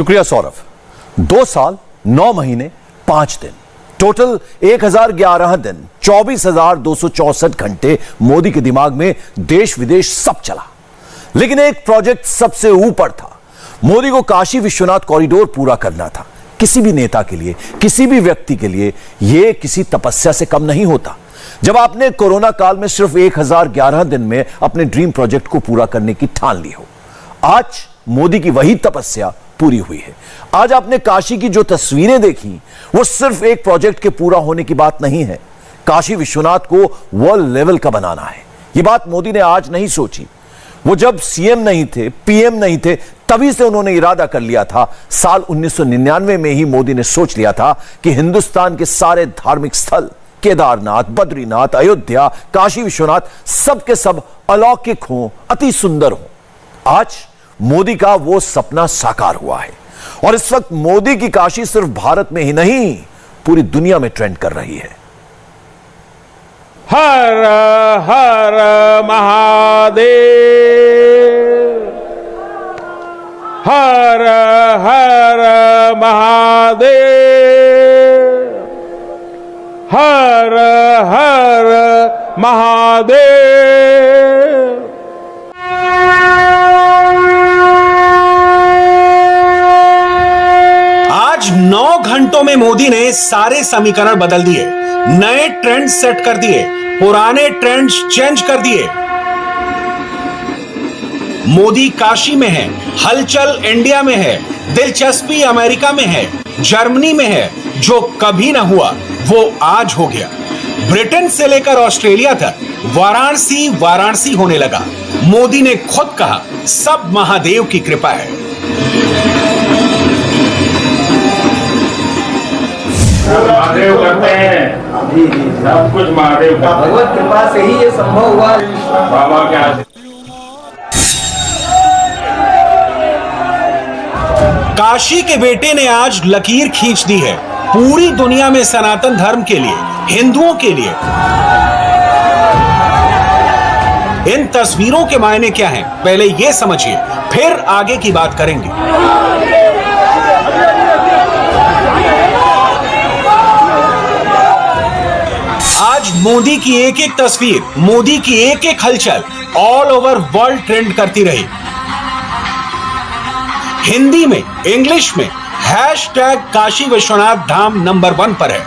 शुक्रिया सौरभ। 2 साल 9 महीने 5 दिन, टोटल 1011 दिन, 24,264 घंटे मोदी के दिमाग में देश विदेश सब चला, लेकिन एक प्रोजेक्ट सबसे ऊपर था। मोदी को काशी विश्वनाथ कॉरिडोर पूरा करना था। किसी भी नेता के लिए, किसी भी व्यक्ति के लिए यह किसी तपस्या से कम नहीं होता। जब आपने कोरोना काल में सिर्फ 1011 दिन में अपने ड्रीम प्रोजेक्ट को पूरा करने की ठान ली हो, आज मोदी की वही तपस्या पूरी हुई है। आज आपने काशी की जो तस्वीरें देखी वो सिर्फ एक प्रोजेक्ट के पूरा होने की बात नहीं है। काशी विश्वनाथ को वर्ल्ड लेवल का बनाना है। यह बात मोदी ने आज नहीं सोची। वो जब सीएम नहीं थे, पीएम नहीं थे, तभी से उन्होंने इरादा कर लिया था। साल 1999 में ही मोदी ने सोच लिया था कि हिंदुस्तान के सारे धार्मिक स्थल, केदारनाथ, बद्रीनाथ, अयोध्या, काशी विश्वनाथ, सब के सब अलौकिक हों, अति सुंदर हों। आज मोदी का वो सपना साकार हुआ है और इस वक्त मोदी की काशी सिर्फ भारत में ही नहीं, पूरी दुनिया में ट्रेंड कर रही है। हर हर महादेव, हर हर महादेव, हर हर महादेव। आज 9 घंटों में मोदी ने सारे समीकरण बदल दिए, नए ट्रेंड सेट कर दिए, पुराने ट्रेंड्स चेंज कर दिए। मोदी काशी में है, हलचल इंडिया में है, दिलचस्पी अमेरिका में है, जर्मनी में है। जो कभी ना हुआ वो आज हो गया। ब्रिटेन से लेकर ऑस्ट्रेलिया तक वाराणसी वाराणसी होने लगा। मोदी ने खुद कहा, सब महादेव की कृपा है। महादेव करते हैं, सब कुछ महादेव करते हैं। भगवत कृपा से ही ये संभव हुआ। बाबा के आशीर्वाद। काशी के बेटे ने आज लकीर खींच दी है पूरी दुनिया में सनातन धर्म के लिए, हिंदुओं के लिए। इन तस्वीरों के मायने क्या हैं, पहले ये समझिए, फिर आगे की बात करेंगे। आज मोदी की एक एक तस्वीर, मोदी की एक एक हलचल ऑल ओवर वर्ल्ड ट्रेंड करती रही। हिंदी में, इंग्लिश में हैशटैग काशी विश्वनाथ धाम नंबर 1 पर है।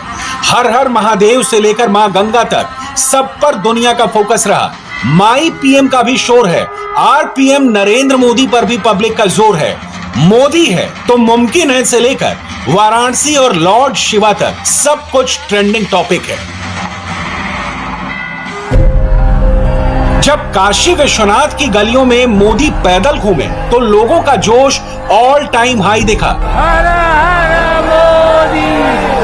हर हर महादेव से लेकर मां गंगा तक सब पर दुनिया का फोकस रहा। माई पीएम का भी शोर है, आरपीएम नरेंद्र मोदी पर भी पब्लिक का जोर है। मोदी है तो मुमकिन है से लेकर वाराणसी और लॉर्ड शिवा तक सब कुछ ट्रेंडिंग टॉपिक है। जब काशी विश्वनाथ की गलियों में मोदी पैदल घूमे तो लोगों का जोश ऑल टाइम हाई दिखा। हर हर मोदी,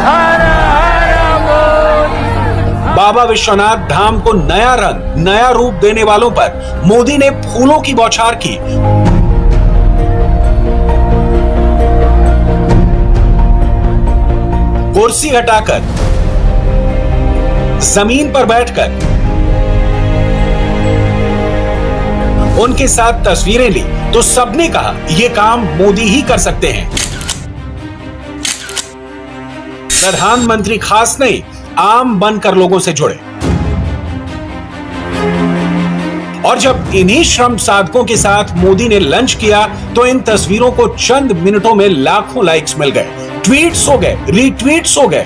हर हर मोदी। बाबा विश्वनाथ धाम को नया रंग, नया रूप देने वालों पर मोदी ने फूलों की बौछार की। कुर्सी हटाकर, जमीन पर बैठकर उनके साथ तस्वीरें ली तो सबने कहा यह काम मोदी ही कर सकते हैं। प्रधानमंत्री खास नहीं, आम बनकर लोगों से जुड़े। और जब इन्हीं श्रम साधकों के साथ मोदी ने लंच किया तो इन तस्वीरों को चंद मिनटों में लाखों लाइक्स मिल गए, ट्वीट्स हो गए, रीट्वीट्स हो गए।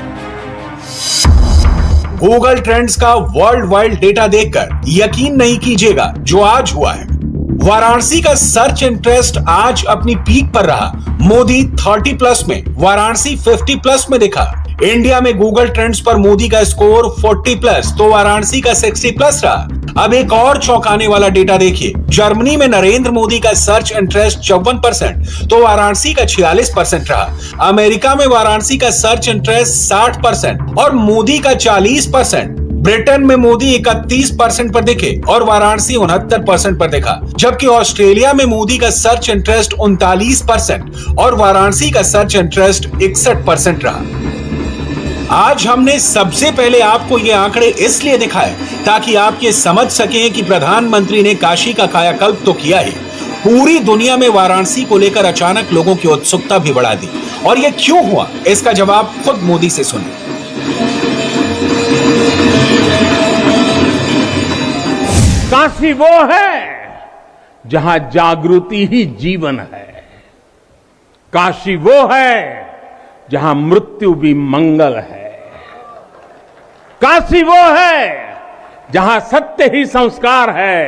गूगल ट्रेंड्स का वर्ल्ड वाइड डेटा देखकर यकीन नहीं कीजिएगा जो आज हुआ है। वाराणसी का सर्च इंटरेस्ट आज अपनी पीक पर रहा। मोदी 30+ में, वाराणसी 50+ में दिखा। इंडिया में गूगल ट्रेंड्स पर मोदी का स्कोर 40+ तो वाराणसी का 60+ रहा। अब एक और चौंकाने वाला डेटा देखिए, जर्मनी में नरेंद्र मोदी का सर्च इंटरेस्ट 54% तो वाराणसी का 46% रहा। अमेरिका में वाराणसी का सर्च इंटरेस्ट 60% और मोदी का 40%। ब्रिटेन में मोदी 31% पर दिखे और वाराणसी 69% पर दिखा। जबकि ऑस्ट्रेलिया में मोदी का सर्च इंटरेस्ट 39% और वाराणसी का सर्च इंटरेस्ट 61% रहा। आज हमने सबसे पहले आपको ये आंकड़े इसलिए दिखाए ताकि आप ये समझ सकें कि प्रधानमंत्री ने काशी का कायाकल्प तो किया ही, पूरी दुनिया में वाराणसी को लेकर अचानक लोगों की उत्सुकता भी बढ़ा दी। और यह क्यों हुआ, इसका जवाब खुद मोदी से सुनिए। काशी वो है जहां जागृति ही जीवन है। काशी वो है जहां मृत्यु भी मंगल है। काशी वो है जहां सत्य ही संस्कार है।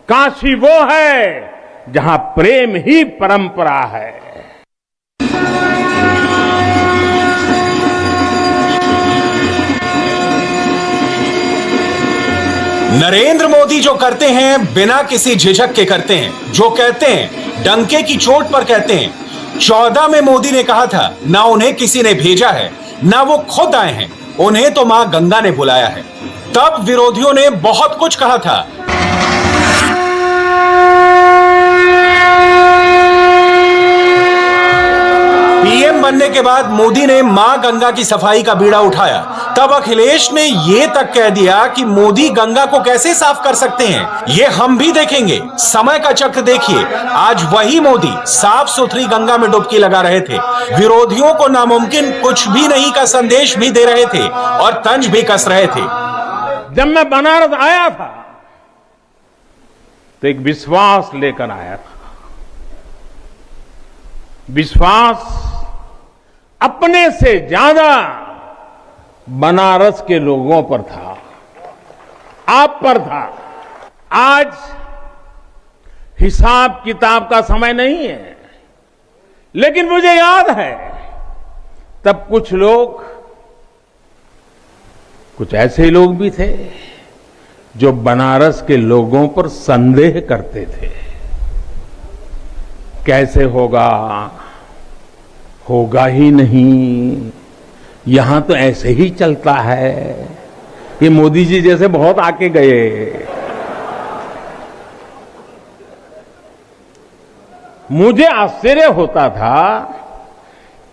काशी वो है जहां प्रेम ही परंपरा है। नरेंद्र मोदी जो करते हैं बिना किसी झिझक के करते हैं, जो कहते हैं डंके की चोट पर कहते हैं। 14 में मोदी ने कहा था ना उन्हें किसी ने भेजा है ना वो खुद आए हैं, उन्हें तो मां गंगा ने बुलाया है। तब विरोधियों ने बहुत कुछ कहा था। पीएम बनने के बाद मोदी ने मां गंगा की सफाई का बीड़ा उठाया। तब अखिलेश ने यह तक कह दिया कि मोदी गंगा को कैसे साफ कर सकते हैं, ये हम भी देखेंगे। समय का चक्र देखिए, आज वही मोदी साफ सुथरी गंगा में डुबकी लगा रहे थे, विरोधियों को नामुमकिन कुछ भी नहीं का संदेश भी दे रहे थे और तंज भी कस रहे थे। जब मैं बनारस आया था तो एक विश्वास लेकर आया था। विश्वास अपने से ज्यादा बनारस के लोगों पर था, आप पर था। आज हिसाब किताब का समय नहीं है, लेकिन मुझे याद है तब कुछ ऐसे लोग भी थे जो बनारस के लोगों पर संदेह करते थे। कैसे होगा ही नहीं, यहां तो ऐसे ही चलता है। ये मोदी जी जैसे बहुत आके गए। मुझे आश्चर्य होता था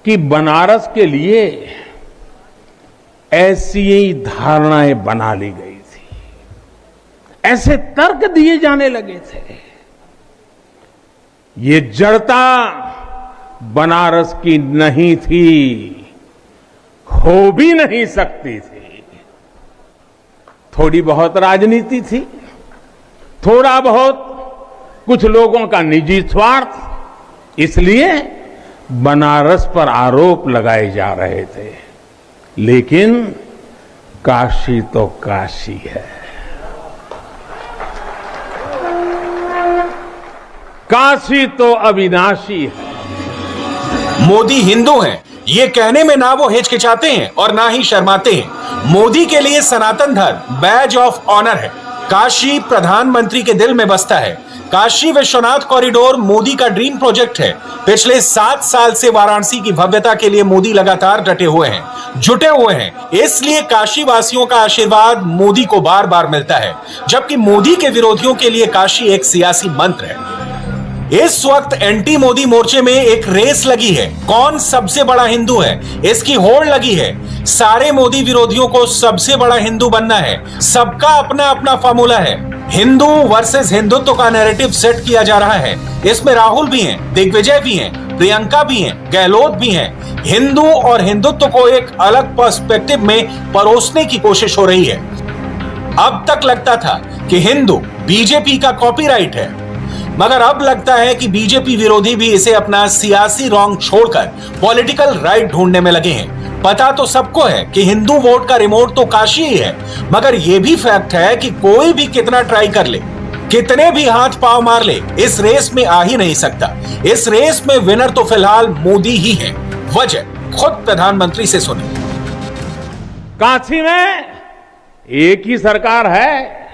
कि बनारस के लिए ऐसी ही धारणाएं बना ली गई थी, ऐसे तर्क दिए जाने लगे थे। ये जड़ता बनारस की नहीं थी, हो भी नहीं सकती थी। थोड़ी बहुत राजनीति थी, थोड़ा बहुत कुछ लोगों का निजी स्वार्थ, इसलिए बनारस पर आरोप लगाए जा रहे थे। लेकिन काशी तो काशी है, काशी तो अविनाशी है। मोदी हिंदू हैं, ये कहने में ना वो हिचकिचाते हैं और ना ही शर्माते हैं। मोदी के लिए सनातन धर्म बैज ऑफ ऑनर है। काशी प्रधानमंत्री के दिल में बसता है। काशी विश्वनाथ कॉरिडोर मोदी का ड्रीम प्रोजेक्ट है। पिछले 7 साल से वाराणसी की भव्यता के लिए मोदी लगातार डटे हुए हैं, जुटे हुए हैं। इसलिए काशी वासियों का आशीर्वाद मोदी को बार बार मिलता है, जबकि मोदी के विरोधियों के लिए काशी एक सियासी मंत्र है। इस वक्त एंटी मोदी मोर्चे में एक रेस लगी है, कौन सबसे बड़ा हिंदू है, इसकी होड़ लगी है। सारे मोदी विरोधियों को सबसे बड़ा हिंदू बनना है। सबका अपना अपना फॉर्मूला है। हिंदू वर्सेस हिंदुत्व का नैरेटिव सेट किया जा रहा है। इसमें राहुल भी हैं, दिग्विजय भी हैं, प्रियंका भी हैं, गहलोत भी हैं। हिंदू और हिंदुत्व को एक अलग पर्सपेक्टिव में परोसने की कोशिश हो रही है। अब तक लगता था कि हिंदू बीजेपी का कॉपीराइट है, मगर अब लगता है कि बीजेपी विरोधी भी इसे अपना सियासी रॉन्ग छोड़कर पॉलिटिकल राइट ढूंढने में लगे हैं। पता तो सबको है कि हिंदू वोट का रिमोट तो काशी ही है, मगर यह भी फैक्ट है कि कोई भी कितना ट्राई कर ले, कितने भी हाथ पांव मार ले, इस रेस में आ ही नहीं सकता। इस रेस में विनर तो फिलहाल मोदी ही है। वजह खुद प्रधानमंत्री से सुने। काशी में एक ही सरकार है,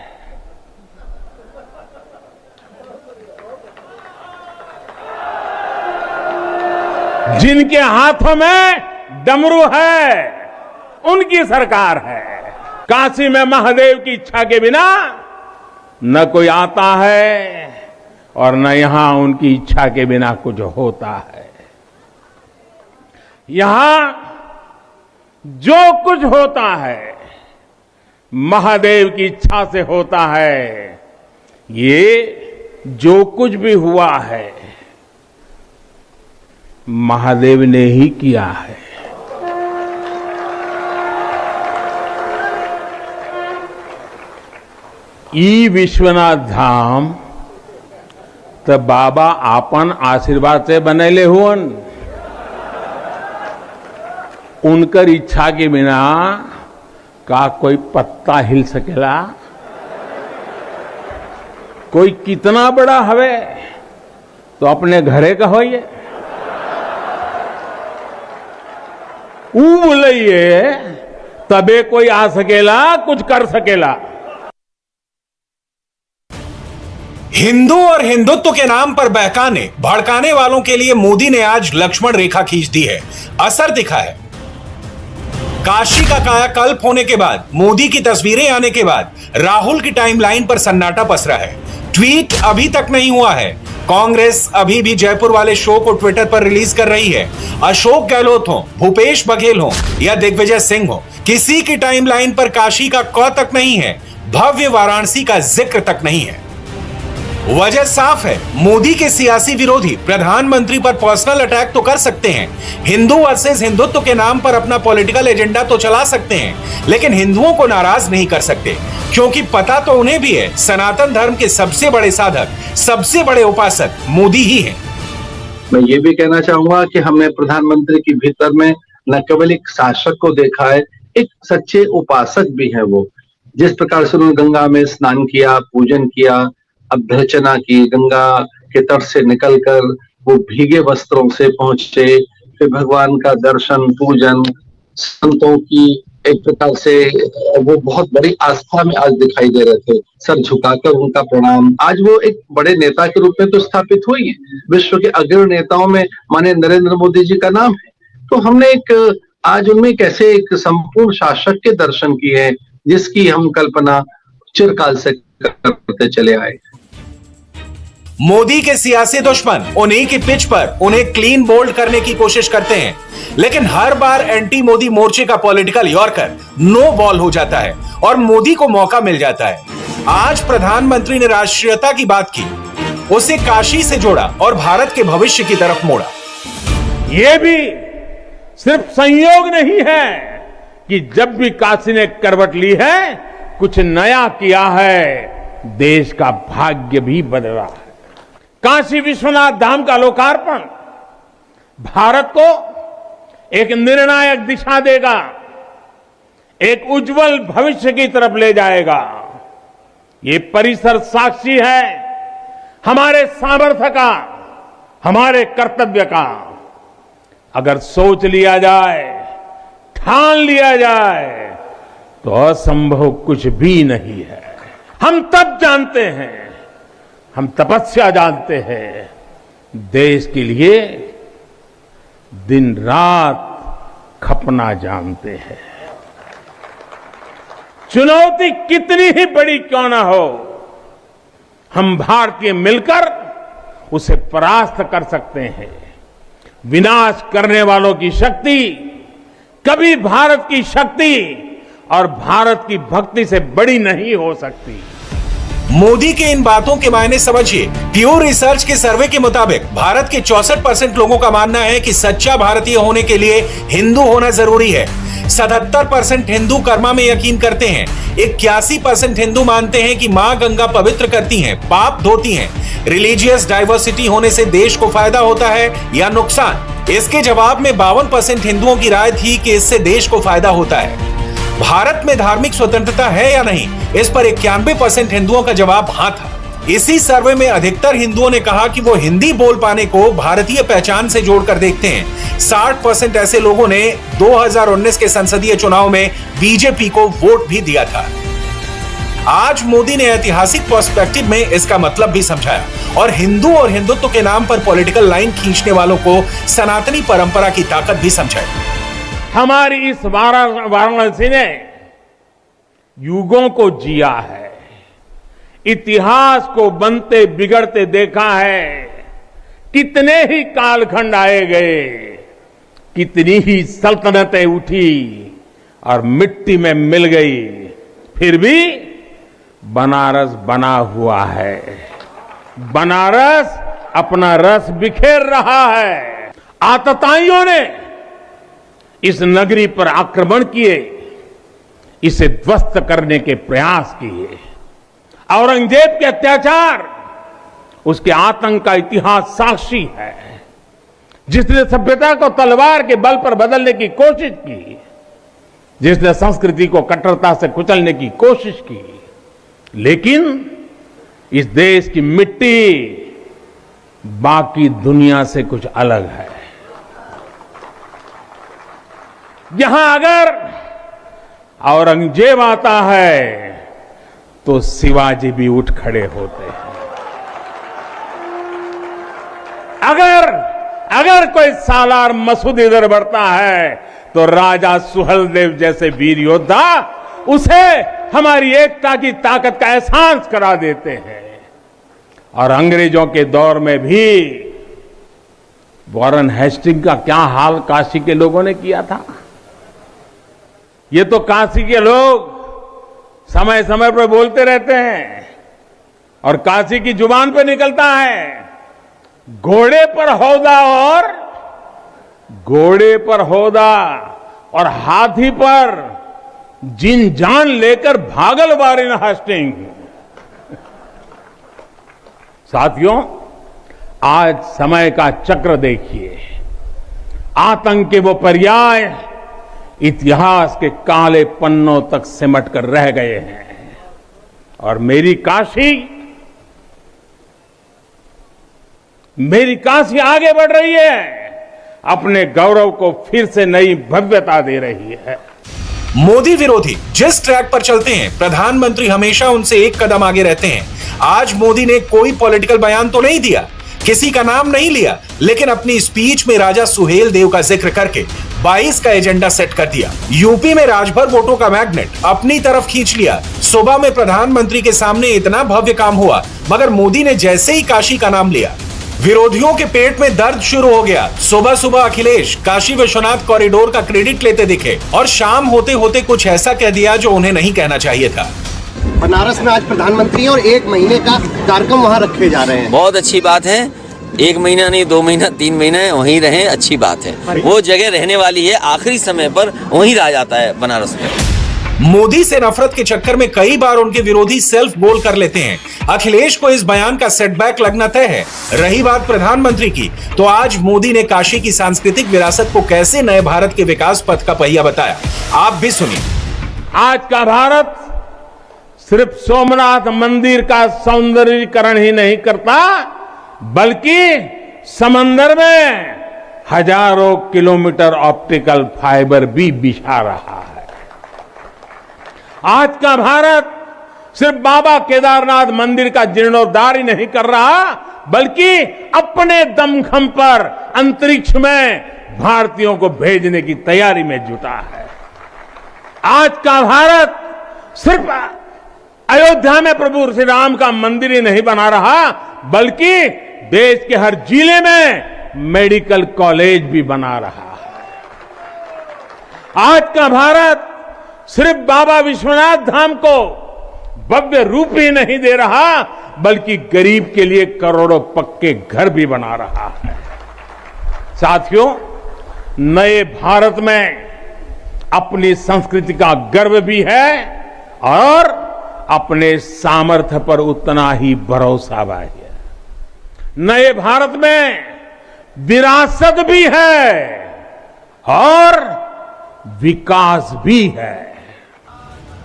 जिनके हाथों में डमरू है, उनकी सरकार है। काशी में महादेव की इच्छा के बिना न कोई आता है और न यहां उनकी इच्छा के बिना कुछ होता है। यहां जो कुछ होता है महादेव की इच्छा से होता है। ये जो कुछ भी हुआ है महादेव ने ही किया है। ई विश्वनाथ धाम तो बाबा आपन आशीर्वाद से बनेले हुअन। उनकर इच्छा के बिना का कोई पत्ता हिल सकेला? कोई कितना बड़ा हवे तो अपने घरे का होइए, बोलिए तबे कोई आ सकेला, कुछ कर सकेला। हिंदू और हिंदुत्व के नाम पर बहकाने भड़काने वालों के लिए मोदी ने आज लक्ष्मण रेखा खींच दी है। असर दिखा है। काशी का कायाकल्प होने के बाद, मोदी की तस्वीरें आने के बाद राहुल की टाइमलाइन पर सन्नाटा पसरा है। ट्वीट अभी तक नहीं हुआ है। कांग्रेस अभी भी जयपुर वाले शो को ट्विटर पर रिलीज कर रही है। अशोक गहलोत हो, भूपेश बघेल हो या दिग्विजय सिंह हो, किसी की टाइमलाइन पर काशी का क तक नहीं है, भव्य वाराणसी का जिक्र तक नहीं है। वजह साफ है, मोदी के सियासी विरोधी प्रधानमंत्री पर पर्सनल अटैक तो कर सकते हैं, हिंदू वर्सेस हिंदुत्व के नाम पर अपना पॉलिटिकल एजेंडा तो चला सकते हैं, लेकिन हिंदुओं को नाराज नहीं कर सकते, क्योंकि पता तो उन्हें भी है सनातन धर्म के सबसे बड़े साधक, सबसे बड़े उपासक मोदी ही हैं। मैं ये भी कहना चाहूंगा कि हमने प्रधानमंत्री के भीतर में न केवल एक शासक को देखा है, एक सच्चे उपासक भी है। वो जिस प्रकार से उन्होंने गंगा में स्नान किया, पूजन किया, अभ्यर्चना की, गंगा के तट से निकलकर वो भीगे वस्त्रों से पहुंचे, फिर भगवान का दर्शन, पूजन, संतों की एक प्रकार से वो बहुत बड़ी आस्था में आज दिखाई दे रहे थे, सर झुकाकर उनका प्रणाम। आज वो एक बड़े नेता के रूप में तो स्थापित हुई है, विश्व के अग्रणी नेताओं में माननीय नरेंद्र मोदी जी का नाम है। तो हमने एक आज उनमें कैसे एक संपूर्ण शासक के दर्शन किए हैं, जिसकी हम कल्पना चिरकाल से करते चले आए। मोदी के सियासी दुश्मन उन्हीं की पिच पर उन्हें क्लीन बोल्ड करने की कोशिश करते हैं, लेकिन हर बार एंटी मोदी मोर्चे का पॉलिटिकल यॉर्कर नो बॉल हो जाता है और मोदी को मौका मिल जाता है। आज प्रधानमंत्री ने राष्ट्रीयता की बात की, उसे काशी से जोड़ा और भारत के भविष्य की तरफ मोड़ा। यह भी सिर्फ संयोग नहीं है कि जब भी काशी ने करवट ली है, कुछ नया किया है, देश का भाग्य भी बदला है। काशी विश्वनाथ धाम का लोकार्पण भारत को एक निर्णायक दिशा देगा, एक उज्जवल भविष्य की तरफ ले जाएगा। ये परिसर साक्षी है हमारे सामर्थ्य का, हमारे कर्तव्य का। अगर सोच लिया जाए, ठान लिया जाए, तो असंभव कुछ भी नहीं है। हम तब जानते हैं, हम तपस्या जानते हैं, देश के लिए दिन रात खपना जानते हैं। चुनौती कितनी ही बड़ी क्यों ना हो, हम भारतीय मिलकर उसे परास्त कर सकते हैं। विनाश करने वालों की शक्ति कभी भारत की शक्ति और भारत की भक्ति से बड़ी नहीं हो सकती। मोदी के इन बातों के मायने समझिए। प्योर रिसर्च के सर्वे के मुताबिक भारत के 64% लोगों का मानना है कि सच्चा भारतीय होने के लिए हिंदू होना जरूरी है। 77% हिंदू कर्मा में यकीन करते हैं। 81% हिंदू मानते हैं कि मां गंगा पवित्र करती हैं, पाप धोती हैं। रिलीजियस डाइवर्सिटी होने से देश को फायदा होता है या नुकसान? इसके जवाब में 52% हिंदुओं की राय थी कि इससे देश को फायदा होता है। भारत में धार्मिक स्वतंत्रता है या नहीं, इस पर 91% हिंदुओं का जवाब हां था। इसी सर्वे में अधिकतर हिंदुओं ने कहा कि वो हिंदी बोल पाने को भारतीय पहचान से जोड़कर देखते हैं। 60% ऐसे लोगों ने 2019 के संसदीय चुनाव में बीजेपी को वोट भी दिया था। आज मोदी ने ऐतिहासिक पर्सपेक्टिव में इसका मतलब भी समझाया और हिंदू और हिंदुत्व के नाम पर पॉलिटिकल लाइन खींचने वालों को सनातनी परंपरा की ताकत भी समझाई। हमारी इस वाराणसी ने युगों को जिया है, इतिहास को बनते बिगड़ते देखा है। कितने ही कालखंड आए गए, कितनी ही सल्तनतें उठी और मिट्टी में मिल गई, फिर भी बनारस बना हुआ है। बनारस अपना रस बिखेर रहा है। आतताइयों ने इस नगरी पर आक्रमण किए, इसे ध्वस्त करने के प्रयास किए। औरंगजेब के अत्याचार, उसके आतंक का इतिहास साक्षी है। जिसने सभ्यता को तलवार के बल पर बदलने की कोशिश की, जिसने संस्कृति को कट्टरता से कुचलने की कोशिश की, लेकिन इस देश की मिट्टी बाकी दुनिया से कुछ अलग है। यहां अगर औरंगजेब आता है तो शिवाजी भी उठ खड़े होते हैं। अगर कोई सालार मसूद इधर बढ़ता है तो राजा सुहेलदेव जैसे वीर योद्धा उसे हमारी एकता की ताकत का एहसास करा देते हैं। और अंग्रेजों के दौर में भी वॉरेन हेस्टिंग का क्या हाल काशी के लोगों ने किया था। ये तो काशी के लोग समय समय पर बोलते रहते हैं और काशी की जुबान पे निकलता है, घोड़े पर हौदा और हाथी पर जिन जान लेकर भागल वॉरेन हेस्टिंग। साथियों, आज समय का चक्र देखिए। आतंक के वो पर्याय इतिहास के काले पन्नों तक सिमट कर रह गए हैं और मेरी काशी आगे बढ़ रही है, अपने गौरव को फिर से नई भव्यता दे रही है। मोदी विरोधी जिस ट्रैक पर चलते हैं, प्रधानमंत्री हमेशा उनसे एक कदम आगे रहते हैं। आज मोदी ने कोई पॉलिटिकल बयान तो नहीं दिया, किसी का नाम नहीं लिया, लेकिन अपनी स्पीच में राजा सुहेलदेव का जिक्र करके 22 का एजेंडा सेट कर दिया। यूपी में राजभर वोटों का मैग्नेट अपनी तरफ खींच लिया। सुबह में प्रधानमंत्री के सामने इतना भव्य काम हुआ, मगर मोदी ने जैसे ही काशी का नाम लिया, विरोधियों के पेट में दर्द शुरू हो गया। सुबह सुबह अखिलेश काशी विश्वनाथ कॉरिडोर का क्रेडिट लेते दिखे और शाम होते होते कुछ ऐसा कह दिया जो उन्हें नहीं कहना चाहिए था। बनारस में आज प्रधानमंत्री और 1 महीने का कार्यक्रम वहाँ रखे जा रहे हैं। बहुत अच्छी बात है। 1 महीना नहीं, 2 महीना, 3 महीना वहीं रहे, अच्छी बात है। वो जगह रहने वाली है, आखिरी समय पर वहीं रह जाता है बनारस में। मोदी से नफरत के चक्कर में कई बार उनके विरोधी सेल्फ गोल कर लेते हैं। अखिलेश को इस बयान का सेटबैक लगना तय है। रही बात प्रधानमंत्री की, तो आज मोदी ने काशी की सांस्कृतिक विरासत को कैसे नए भारत के विकास पथ का पहिया बताया, आप भी सुनिए। आज का भारत सिर्फ सोमनाथ मंदिर का सौंदर्यीकरण ही नहीं करता, बल्कि समंदर में हजारों किलोमीटर ऑप्टिकल फाइबर भी बिछा रहा है। आज का भारत सिर्फ बाबा केदारनाथ मंदिर का जीर्णोद्धार ही नहीं कर रहा, बल्कि अपने दमखम पर अंतरिक्ष में भारतीयों को भेजने की तैयारी में जुटा है। आज का भारत सिर्फ अयोध्या में प्रभु श्री राम का मंदिर ही नहीं बना रहा, बल्कि देश के हर जिले में मेडिकल कॉलेज भी बना रहा है। आज का भारत सिर्फ बाबा विश्वनाथ धाम को भव्य रूप ही नहीं दे रहा, बल्कि गरीब के लिए करोड़ों पक्के घर भी बना रहा है। साथियों, नए भारत में अपनी संस्कृति का गर्व भी है और अपने सामर्थ्य पर उतना ही भरोसा भी है। नए भारत में विरासत भी है और विकास भी है।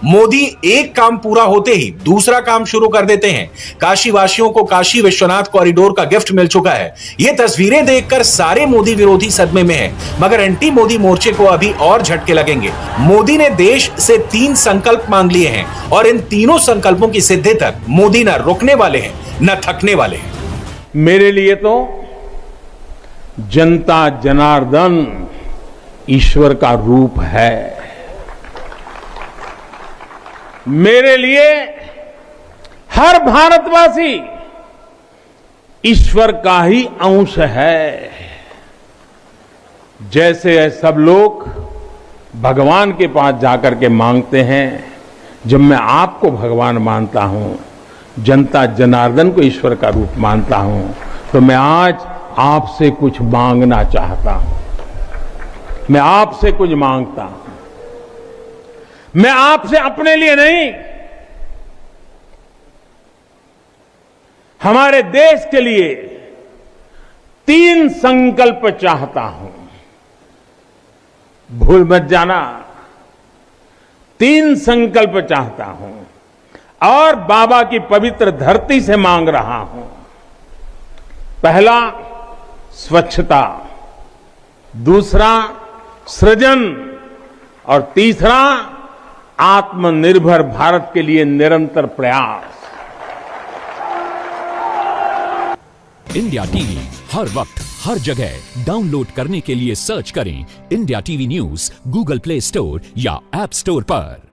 मोदी एक काम पूरा होते ही दूसरा काम शुरू कर देते हैं। काशी वासियों को काशी विश्वनाथ कॉरिडोर का गिफ्ट मिल चुका है। ये तस्वीरें देखकर सारे मोदी विरोधी सदमे में हैं, मगर एंटी मोदी मोर्चे को अभी और झटके लगेंगे। मोदी ने देश से 3 संकल्प मांग लिए हैं और इन तीनों संकल्पों की सिद्धि तक मोदी न रुकने वाले हैं न थकने वाले हैं। मेरे लिए तो जनता जनार्दन ईश्वर का रूप है। मेरे लिए हर भारतवासी ईश्वर का ही अंश है। जैसे सब लोग भगवान के पास जाकर के मांगते हैं, जब मैं आपको भगवान मानता हूं, जनता जनार्दन को ईश्वर का रूप मानता हूं, तो मैं आज आपसे कुछ मांगना चाहता हूं। मैं आपसे कुछ मांगता हूं। मैं आपसे अपने लिए नहीं, हमारे देश के लिए 3 संकल्प चाहता हूं। भूल मत जाना, 3 संकल्प चाहता हूं और बाबा की पवित्र धरती से मांग रहा हूं। पहला, स्वच्छता, दूसरा, सृजन और तीसरा, आत्मनिर्भर भारत के लिए निरंतर प्रयास। इंडिया टीवी हर वक्त हर जगह डाउनलोड करने के लिए सर्च करें India TV news Google play store या ऐप स्टोर पर।